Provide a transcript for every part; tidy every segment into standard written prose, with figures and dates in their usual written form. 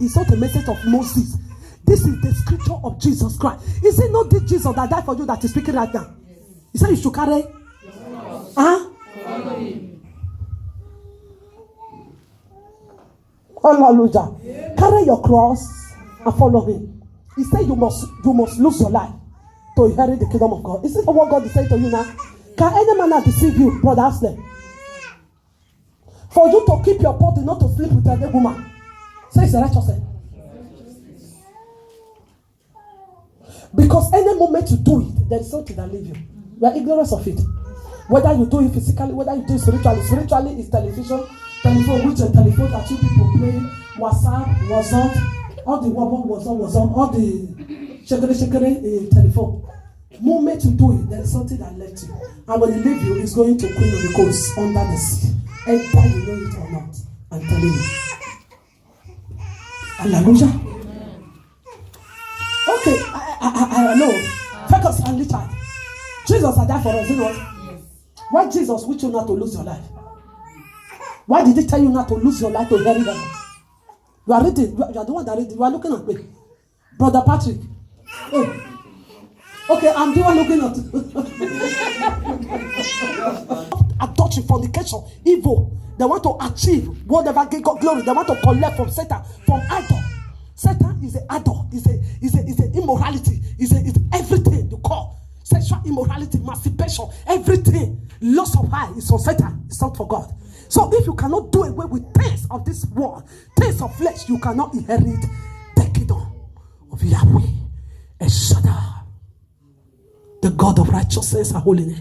It's not a message of Moses. This is the scripture of Jesus Christ. Is it not this Jesus that died for you that is speaking right now? Yes. He said you should carry. Hallelujah. Yeah. Carry your cross and follow him. He said you must lose your life to inherit the kingdom of God. Is it what God is saying to you now? Can any man deceive you, brother Ashley? For you to keep your body, not to sleep with any woman. Say it's the righteousness. Because any moment you do it, there is something that leaves you. You are ignorant of it. Whether you do it physically, whether you do it spiritually. Spiritually is telephone, which is telephone that you people play, WhatsApp, all the all the shakere telephone. Moment you do it, there is something that left you. And when it leaves you, it's going to Queen of the Coast under the sea. Either you know it or not. I'm telling you. Hallelujah. Okay, I know. Focus and listen. Jesus had died for us, you know. Yes. Why Jesus wished you not to lose your life? Why did he tell you not to lose your life to bury them? You are reading. You are the one that reading. You are looking at me, Brother Patrick. Oh. Okay, I'm the one looking at adultery, fornication, evil. They want to achieve whatever God glory. They want to collect from Satan, from idol. Satan is an idol. Is a immorality. Is everything you call sexual immorality, masturbation, everything. Loss of high is for Satan. It's not for God. So if you cannot do away with things of this world, things of flesh, you cannot inherit the kingdom of Yahweh El Shaddai, the God of righteousness and holiness.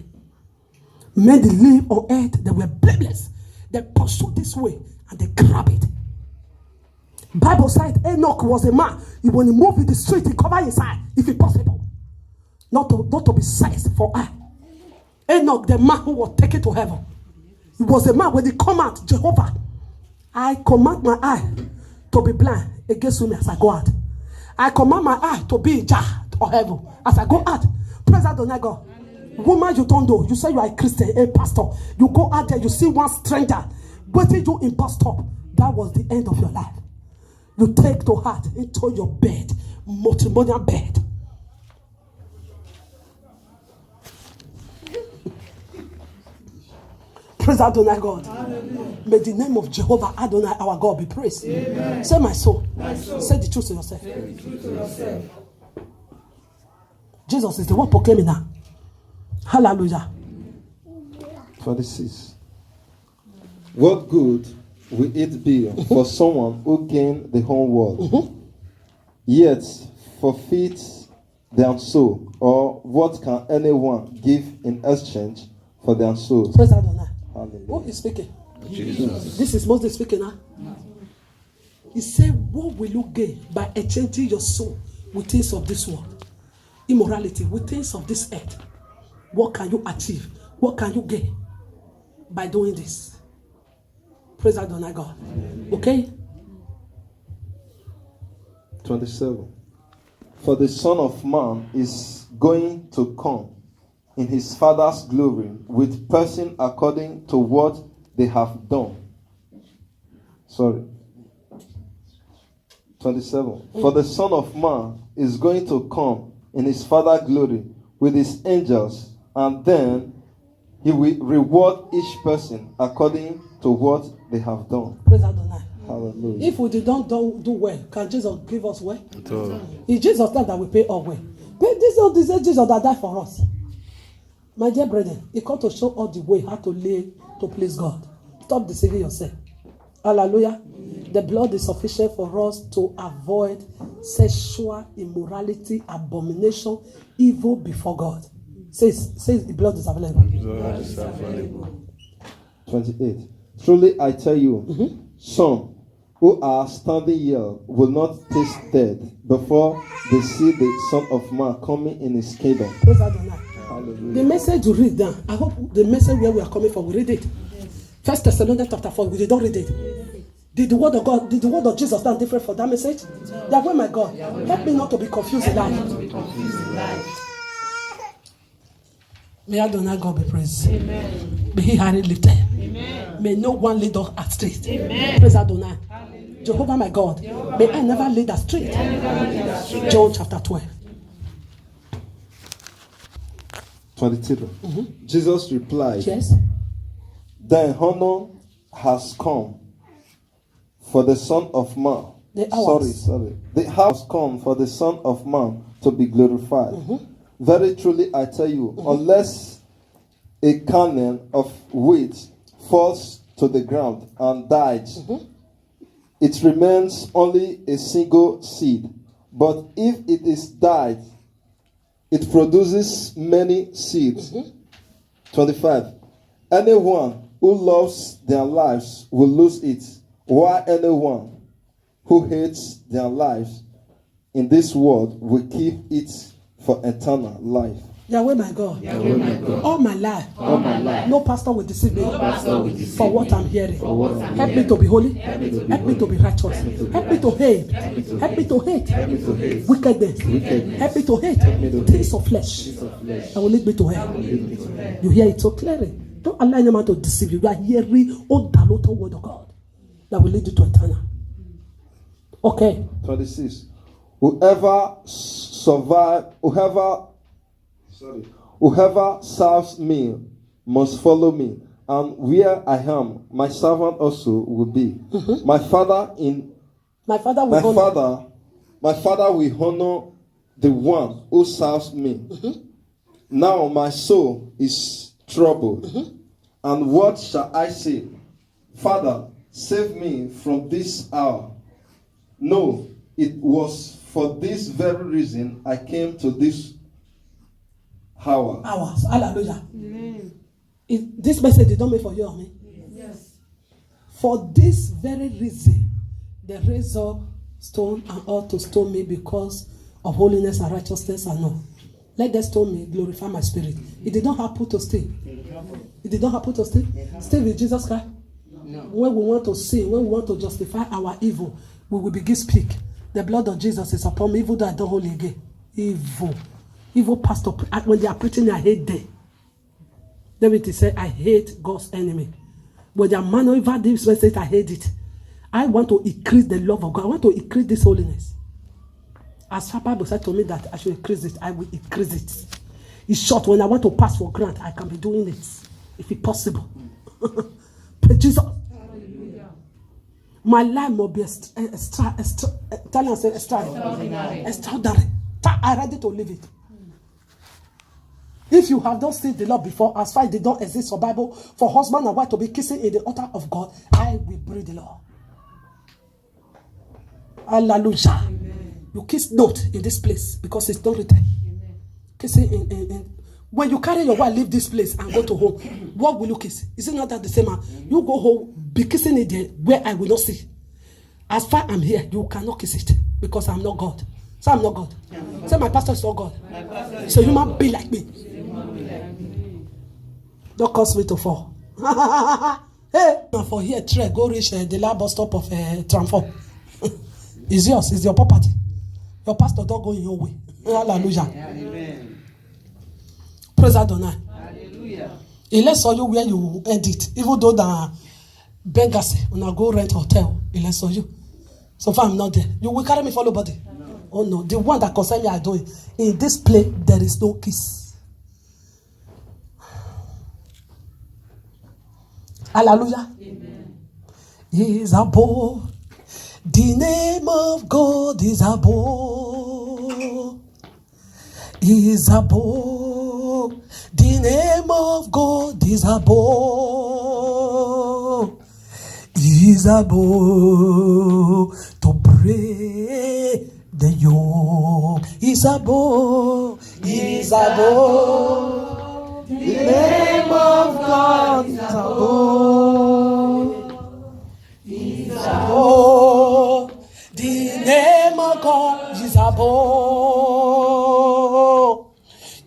Men that live on earth, they were blameless. They pursued this way and they grab it. Bible said Enoch was a man. When he moved in the street, he covered his eye, if it's possible. Not to be seized for eye. Enoch, the man who was taken to heaven. He was a man when he come out, Jehovah, I command my eye to be blind against me as I go out. I command my eye to be in jar or heaven as I go out. Praise God. Woman, you don't know. You say you are a Christian, a pastor. You go out there, you see one stranger waiting you in bus stop. That was the end of your life. You take to heart into your bed, matrimonial bed. Praise Adonai God. Hallelujah. May the name of Jehovah Adonai our God be praised. Amen. Say my soul. Say the truth to yourself. Say the truth to yourself. Jesus is the one proclaiming now. Hallelujah. 26. What good will it be for someone who gained the whole world, yet forfeits their soul? Or what can anyone give in exchange for their soul? Praise Adonai. Hallelujah. Who is speaking? Jesus. This is Moses speaking now. He said, what will you gain by exchanging your soul with things of this world? Immorality, with things of this earth. What can you achieve? What can you gain by doing this? Praise Adonai God. Okay? 27. For the Son of Man is going to come in his Father's glory with person according to what they have done. 27. For the Son of Man is going to come in his Father's glory with his angels, and then he will reward each person according to what they have done. Praise Adonai. Hallelujah. If we don't do well, can Jesus give us well? It's Jesus that we pay all well. But this is Jesus that died for us. My dear brethren, he come to show us the way how to live to please God. Stop deceiving yourself. Hallelujah. The blood is sufficient for us to avoid sexual immorality, abomination, evil before God. Says the blood is available. 28. Truly I tell you, some who are standing here will not taste death before they see the Son of Man coming in his kingdom. Praise Adonai. Hallelujah. The message you read down, I hope the message where we are coming from, we read it. First Thessalonians chapter 4, we don't read it. Did the word of God, did the word of Jesus stand different for that message? Yahweh, my God, help me not to be confused in life. May Adonai God be praised. Amen. May he highly lifted. Amen. May no one lead us astray. Praise Adonai. Hallelujah. Jehovah my God, may I never lead astray. John chapter 12. 22. Jesus replied, Yes. "Thine honor has come for the Son of Man." The hours. Sorry. The hour has come for the Son of Man to be glorified. Very truly I tell you, unless a kernel of wheat falls to the ground and dies, it remains only a single seed. But if it is died, it produces many seeds. 25. Anyone who loves their lives will lose it, while anyone who hates their lives in this world will keep it for eternal life. Yahweh my God. All my life. No pastor will deceive me. For what I'm hearing. Help me to be holy. Help me to be righteous. Help me to hate. Help me to hate wickedness. Help me to hate things of flesh. That will lead me to hell. You hear it so clearly. Don't allow anyone to deceive you. You are hearing all the word of God that will lead you to eternal. Okay. 26. Whoever serves me must follow me, and where I am, my servant also will be. My father will honor the one who serves me. Now my soul is troubled, and what shall I say? Father, save me from this hour. No, it was for this very reason I came to this hour. Hours. Hallelujah. This message is not made for you or me. Yes. For this very reason, they raise up stone and ought to stone me because of holiness and righteousness and no. Let them stone me, glorify my spirit. It did not happen to stay. It did not happen to stay. Stay with Jesus Christ. No. When we want to sin, when we want to justify our evil, we will begin to speak. The blood of Jesus is upon me, even though I don't hold it again. Evil pastor, when they are preaching, I hate them. David said, I hate God's enemy. When they are man over this message, I hate it. I want to increase the love of God. I want to increase this holiness. As the Bible said to me that I should increase it, I will increase it. It's short. When I want to pass for grant, I can be doing it, if it's possible. Praise Jesus. My life must be extraordinary. I'm ready to live it. If you have not seen the Lord before, as far as they don't exist for Bible, for husband and wife to be kissing in the altar of God, I will breathe the Lord. Hallelujah. Amen. You kiss not in this place because it's not written. Kissing in when you carry your wife, leave this place and go to home, what will you kiss? Is it not that the same? You go home, be kissing it there where I will not see. As far as I'm here, you cannot kiss it because I'm not God. So I'm not God. Say my pastor is not God. So human being like me. Don't cause me to fall. Hey, for here, try go reach the last bus stop of Tramford. It's yours. It's your property. Your pastor don't go in your way. Hallelujah. Amen. Praise Adonai. Hallelujah. He lets you where you end it. Even though the beggars when I go rent hotel, he lets you. So far I'm not there. You will carry me for nobody. No. Oh no, the one that concerns me I do it. In this place there is no kiss. Hallelujah. Amen. He is above. The name of God is above. He is above. The name of God is above. He is above to break the yoke. He is above. He is above. The name of God is above. He is above. The name of God is above.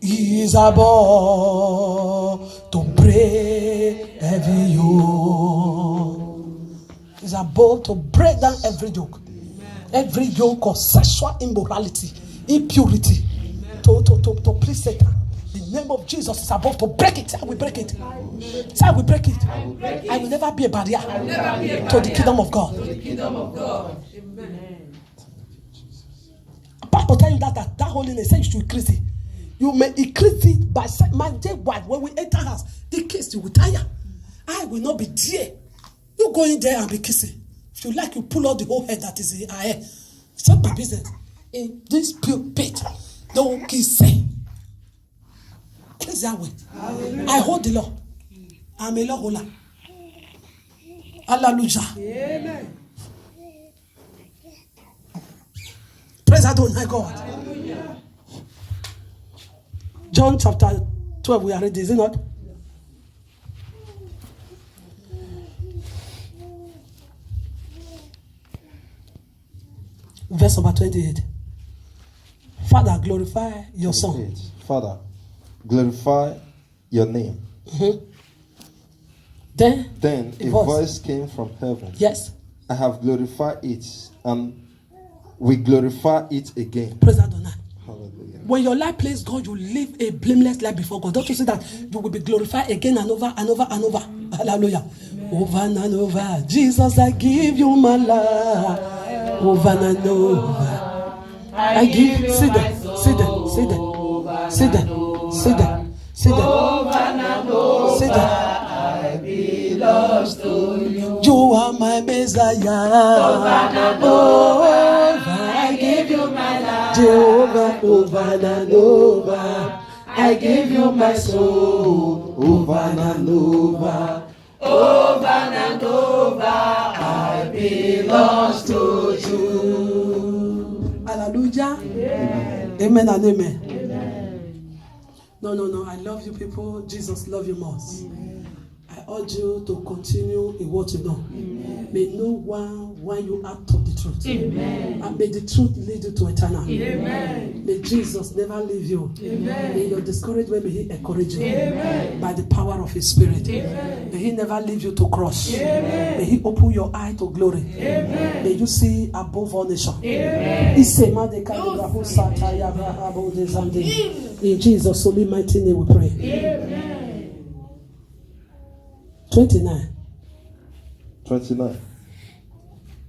He is above to break every yoke. He's above to break down every yoke. Every yoke of sexual immorality, impurity, to please Satan. The name of Jesus is above to break it. I will break it. Say, I will break it. I will never be a barrier to the kingdom of God. Pastor tell you that holiness, say you should increase it. You may increase it by my dear wife. When we enter house, the kiss you will tire. I will not be there. You go in there and be kissing. If you like, you pull out the whole head that is in her hair. It's not my business. In this pulpit, don't kiss it. Please that way. I hold the law. I'm a law holder. Hallelujah. Amen. Praise Adonai God. Hallelujah. John chapter 12, we are ready, is it not? Verse number 28. Father, glorify your son. Father, glorify your name. Mm-hmm. Then a voice came from heaven. Yes. I have glorified it, and we glorify it again. Praise Adonai. Hallelujah. When your life pleases God, you live a blameless life before God. Don't you see that you will be glorified again and over and over and over? Hallelujah. Amen. Over and over. Jesus, I give you my life. Over and over. I give you sit there. Sit there. Sit there. Sit there. Sit there. Sit there. Over and over. Sit there. I belong to you. You are my Messiah. Over and over. I give you my life. Jehovah, over and over. I give you my soul. Over and over. Over and over. I belong to you. Hallelujah. Amen. Amen and amen. Amen. No. I love you people. Jesus love you most. Amen. I urge you to continue in what you know. Amen. May no one want you out of the truth. Amen. And may the truth lead you to eternal. Amen. May Jesus never leave you. Amen. May your discouragement, may he encourage you. Amen. By the power of his spirit. Amen. May he never leave you to cross. Amen. May he open your eye to glory. Amen. May you see above all nations. Amen. In Jesus' holy mighty name we pray. Amen. 29.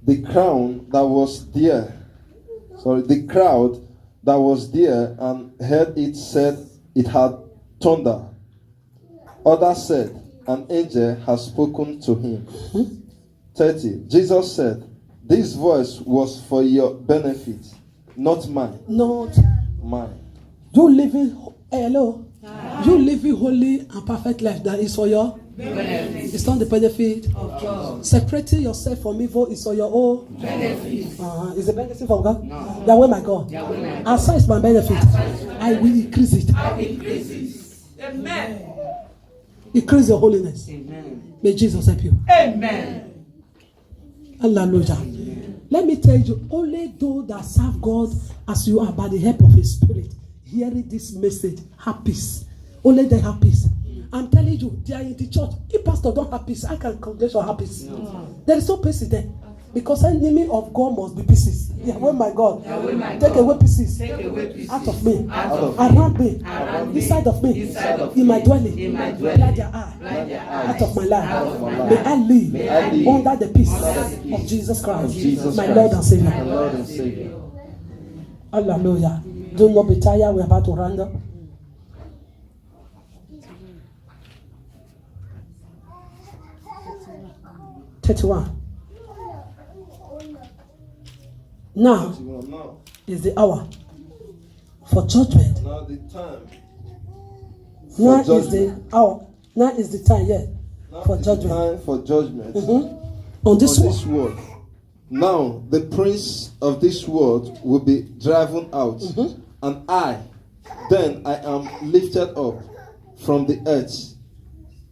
The crowd that was there and heard it said it had thunder. Others said, an angel has spoken to him. 30. Jesus said, this voice was for your benefit, not mine. Not mine. You living You living holy and perfect life that is for your benefit. It's not the benefit of God. Separating yourself from evil is for your own benefit. Is a benefit from God? No. Yahweh my God. As far as my benefit, I will increase it. Amen. Increase your holiness. Amen. May Jesus help you. Amen. Hallelujah. Amen. Let me tell you, only those that serve God as you are by the help of his spirit, hearing this message, have peace. Only they have peace. I'm telling you, they are in the church. If pastor don't have peace, I can congregation have peace. No. There is no peace there. Because enemy of God must be pieces. Yahweh my God. Take away pieces. Out of me. Around me. Inside of me. In my dwelling. Blind their eye. Out of my life. May I live under the peace of Jesus Christ. My Lord and Savior. Hallelujah. Do not be tired. We're about to round up. Now is the hour for judgment. Now the time. Now is the hour. Now is the time, for judgment. Time for judgment. On this world. Now the prince of this world will be driven out, and then I am lifted up from the earth.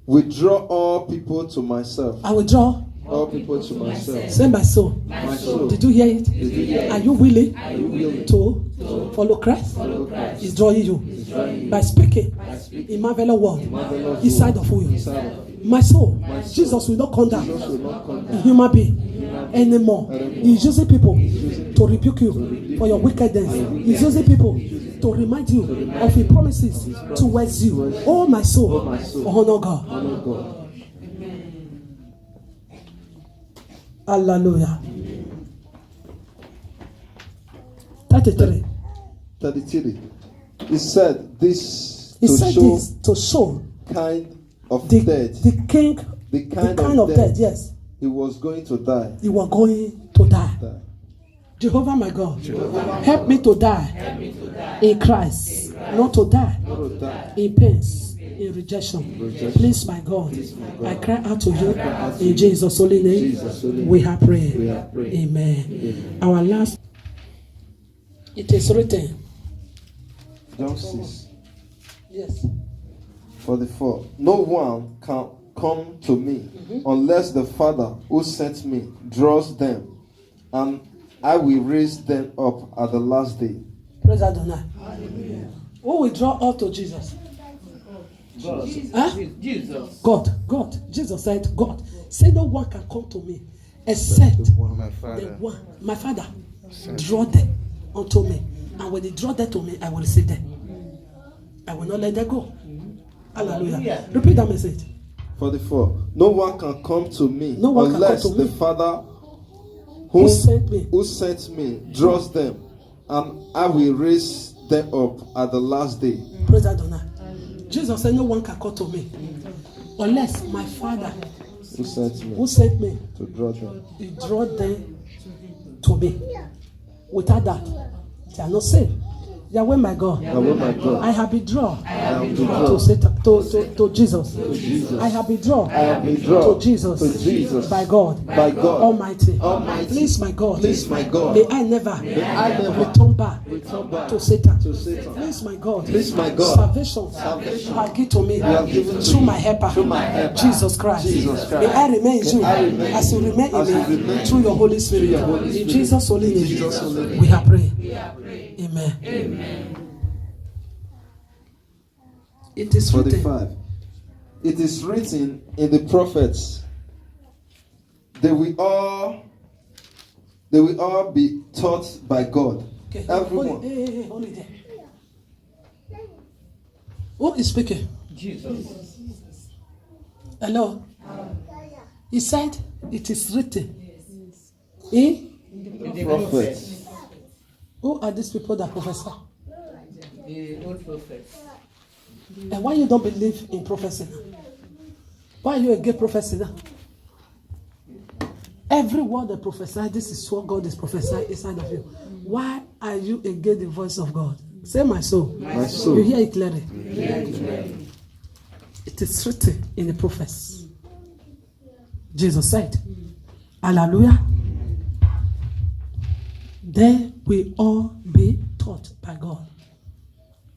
Withdraw all people to myself. I withdraw all people to myself. Say my soul. My soul. Did you hear it? Are you willing to follow Christ? He's drawing you. By speaking in marvelous word inside of you. My soul. Jesus will not condemn a human being anymore. He's using people to rebuke you for your wickedness. He's using people to remind you of His promises towards you. Oh, my soul, honor God. Honor God. Hallelujah. 33. 33. He said this He to said show this to show kind of the death. the kind of death, yes, he was going to die. he was going to die. Jehovah, my God, help me to die in Christ, not to die in pains, in rejection. Please, my God, I cry out to you in Jesus' holy name. We have prayed. Amen. Our last, it is written. John 6. Yes. 44. No one can come to me unless the Father who sent me draws them, and I will raise them up at the last day. Praise Adonai. Who will draw up to Jesus? God. Huh? Jesus. God. Jesus said, God. Say no one can come to me except The one, my the Father. one, my Father, draw them unto me. And when they draw them to me, I will receive them. I will not let them go. Hallelujah. Repeat that message. 44. No one can come to me No one can unless come to the me. Father Who sent me? who sent me draws them, and I will raise them up at the last day. Praise Adonai. Jesus said, no one can come to me unless my Father Who sent me to draw them. he draw them to me. Without that, they are not saved. Yahweh, my God, Yahweh, my God. I have been drawn have been to drawn Satan, to Jesus. I have been drawn to Jesus by God Almighty. Please, my God, may I never return back to Satan. Please, my God, salvation you have given to me through my helper, Jesus Christ. May I remain in you as you remain in me through your Holy Spirit. In Jesus' holy name, we have prayed. Amen. It is written. 45. It is written in the prophets, they will all be taught by God. Okay. Everyone. Hold it there. Who is speaking? Jesus. Hello. He said, it is written. In? The Prophets. Who are these people that prophesy? The old prophet. And why you don't believe in prophecy now? Why are you against prophecy now? Every word they prophesy, this is what God is prophesying inside of you. Why are you against the voice of God? Say, my soul. My soul. You hear it clearly. It is written in the prophets. Jesus said, hallelujah. They will all be taught by God.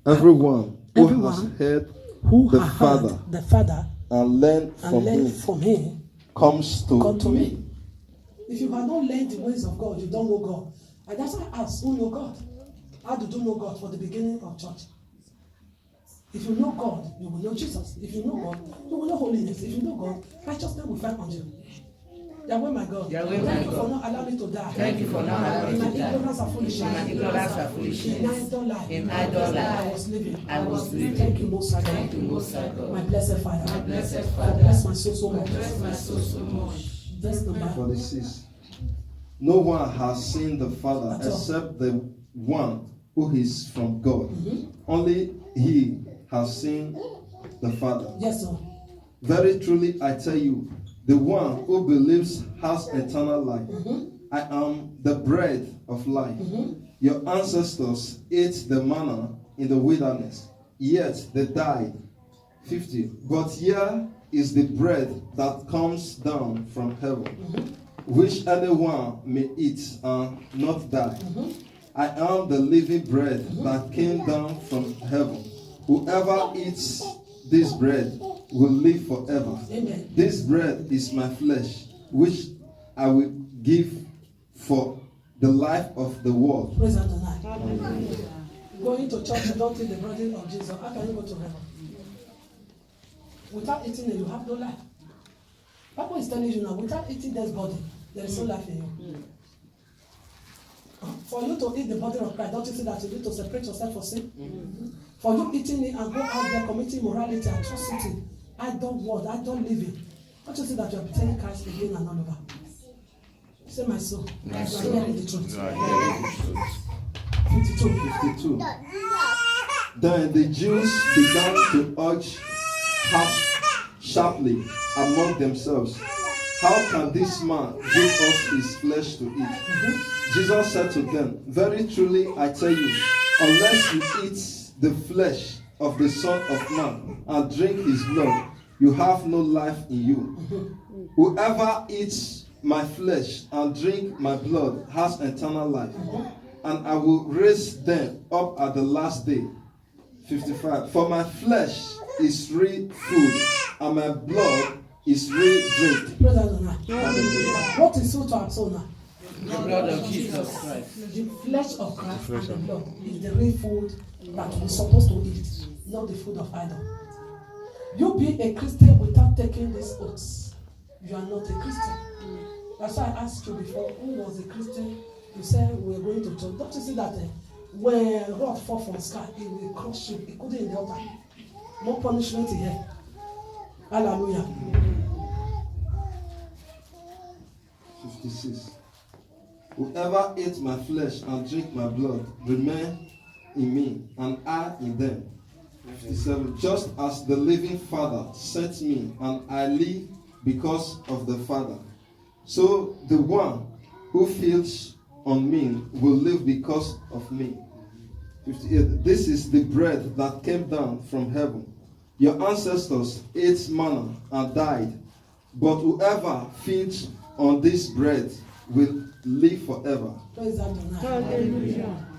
Everyone who has heard who the has Father heard the Father and learned and from learned him from him comes to come to me. me. If you have not learned the ways of God, you don't know God. And that's why I ask, who know God? How did you know God for the beginning of church? If you know God, you will know Jesus. If you know God, you will know holiness. If you know God, righteousness will find on you. Yahweh, my God. Thank you for not allowing me to die. Thank you for not allowing me to die. In my ignorance and foolishness. In my ignorance and foolishness. In idle life. In idle life. I was living. I was living. Thank you, Most High God. Thank you, Most High God. My blessed Father. My blessed For Father. bless my soul so much. Bless my soul so much. Bless the man. 46. No one has seen the Father except the one who is from God. Only he has seen the Father. Yes, sir. Very truly I tell you, the one who believes has eternal life. I am the bread of life. Your ancestors ate the manna in the wilderness, yet they died. 50. But here is the bread that comes down from heaven, which anyone may eat and not die. I am the living bread that came down from heaven. Whoever eats this bread will live forever. Amen. This bread is my flesh, which I will give for the life of the world. Praise Adonai. Going to church, you don't eat the bread of Jesus. How can you go to heaven? Without eating it, you have no life. Papa is telling you now, without eating this body, there is no life in you. For you to eat the body of Christ, don't you see that you need to separate yourself from sin? For you eating it and go out there committing immorality, atrocity, idle word, idle living, don't you see that you are betraying Christ again and all over? Say, my soul, you are hearing the truth. 52. Then the Jews began to urge sharply among themselves, how can this man give us his flesh to eat? Jesus said to them, very truly I tell you, unless you eat the flesh of the Son of Man and drink his blood, you have no life in you. Whoever eats my flesh and drink my blood has eternal life, and I will raise them up at the last day. 55. For my flesh is real food, and my blood is real drink. What is so to our soul now? The blood of Jesus Christ. The flesh of Christ and the blood is the real food that we're supposed to eat, not the food of idol. You be a Christian without taking these oaths, you are not a Christian. That's why I asked you before, who was a Christian? You said we were going to church. Don't you see that when rod fall from the sky, it will crush you. It couldn't in the altar. No punishment here. Hallelujah. 56. Whoever eats my flesh and drink my blood remain in me, and I in them. 57. Just as the living Father sent me, and I live because of the Father, so the one who feeds on me will live because of me. 58. This is the bread that came down from heaven. Your ancestors ate manna and died, but whoever feeds on this bread will live forever. Praise God.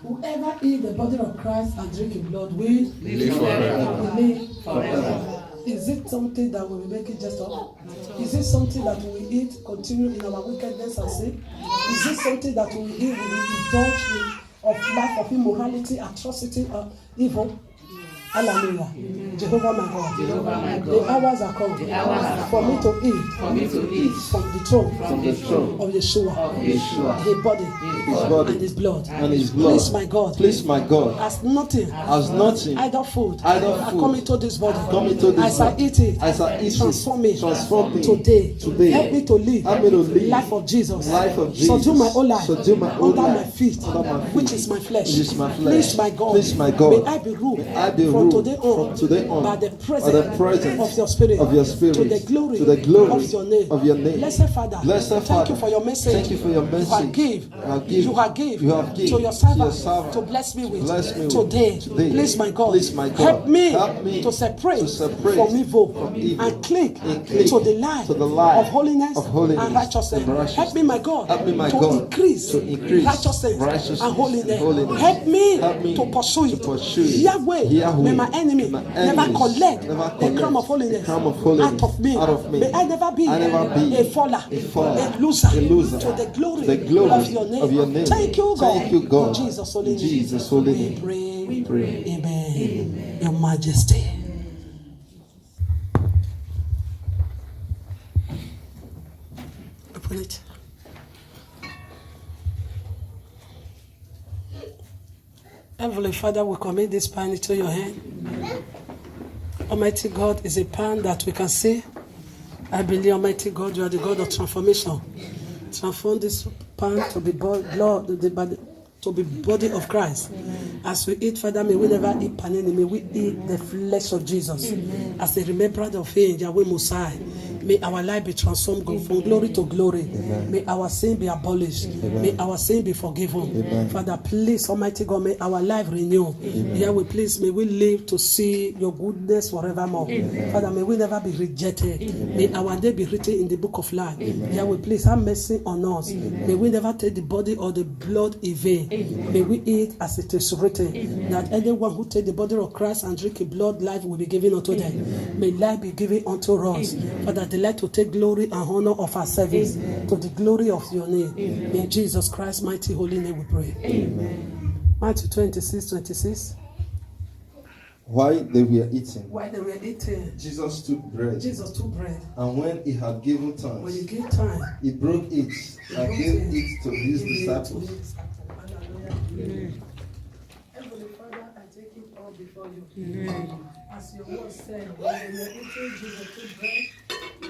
Whoever eats the body of Christ and drink his blood will Live forever. will live Forever. Is it something that we will make it just up? Is it something that we will eat, continue in our wickedness and sin? Is it something that we will eat, we will indulge in of life of immorality, atrocity, or evil? Hallelujah. Jehovah my God. Jehovah my God. The hours are coming The hours are for me to eat For me to eat from the throne from the throne of Yeshua, of Yeshua, his body, His body and his blood. and his blood. Please, my God, Please, my God, as nothing, as nothing, either food, Either I food, come into this body, come into this as I body, eat it, as I eat it, transform me, transform me today. today. Help me to live, Help me to live life of Jesus, life of Jesus. subdue my whole life, Subdue my whole under life, my feet, under my feet, which is my flesh. which is my flesh. Please, my God, Please, my God, may I be ruled may I be from ruled today on, from today on by the by the presence of your spirit, of your spirit, to the glory, to the glory of your name. of your name. Blessed Father, Blessed thank Father, you for your message. thank you for your You message. have give, You have give, you have give, you have give to your to your servant, servant, to bless me with, bless me with today. today. Please, my God, Please, my God, help me to separate separate from evil, from evil and click and click to the life to the life of holiness, of holiness and righteousness. and righteousness. Help me, my God, Help me, my to God, increase, to increase righteousness and holiness. holiness. Help me, Help me to pursue to it. pursue it. Yahweh, Yahweh, may my enemy may my never enemies collect never the collect crown of the holiness, crown of holiness out of me. out of me. May I never be, I never be a faller, a faller, a loser, a loser, to the glory, to the glory of your name. of your name. Thank you, God. Thank you, God. In Jesus' holy In name. Jesus' holy We name. pray. We pray. Amen. Your Majesty. Open it. Heavenly Father, we commit this pan into your hand. Almighty God is a pan that we can see. I believe, Almighty God, you are the God of transformation. Transform this pan to be blood, to be body of Christ. As we eat, Father, may we never eat panini, may we eat the flesh of Jesus. As a remembrance of Him, Yahweh Messiah. May our life be transformed from glory to glory. May our sin be abolished. May our sin be forgiven. Father, please, Almighty God, may our life renew. Yahweh, please, may we live to see your goodness forevermore. Father, may we never be rejected. May our day be written in the book of life. Yahweh, please have mercy on us. May we never take the body or the blood in vain. May we eat as it is written, that anyone who take the body of Christ and drink his blood, life will be given unto them. May life be given unto us. Father, delight to take glory and honor of our service to the glory of your name. In Jesus Christ's mighty holy name we pray. Amen. Matthew 26:26. While they were eating, While they were eating, Jesus took bread, Jesus took bread. and when he had given When he thanks, gave time, he broke it and gave it to his disciples, Heavenly Father, I take it all before you. As your word said, when you are eating, Jesus took bread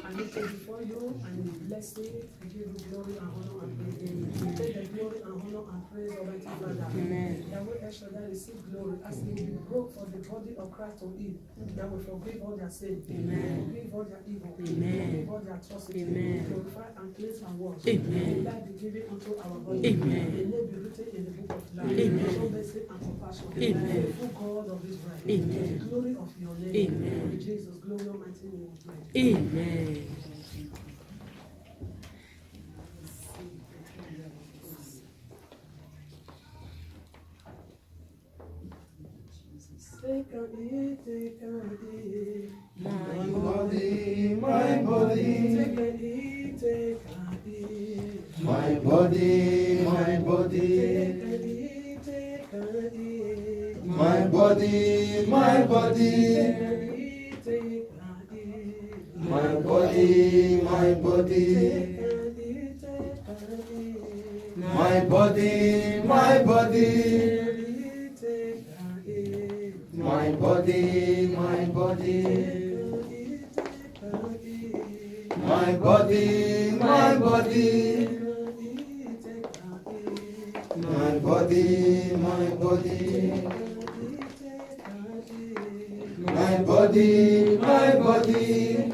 and eat it before you, and you bless it, and give you glory and honor and praise. Take the glory and honor and praise, Almighty Father. Yahweh El Shaddai receive glory as they be broke for the body of Christ to eat. That will forgive all their sin, forgive all their evil, forgive all their atrocity, purify and cleanse and wash. May life be given unto our body. May name be written in the book of life. Show mercy and compassion. Full God of Israel. The glory of your name. In Jesus' glory, Almighty name we pray. Amen. Take a eat, take a eat. My body, my body. Take a eat, take a eat. My body, my body. Take a eat, take a eat. My body, my body. Take a eat, take a eat. My body, my body. Take a eat, take a eat. My body, my body. My body, my body. My body, my body. My body, my body. My body, my body.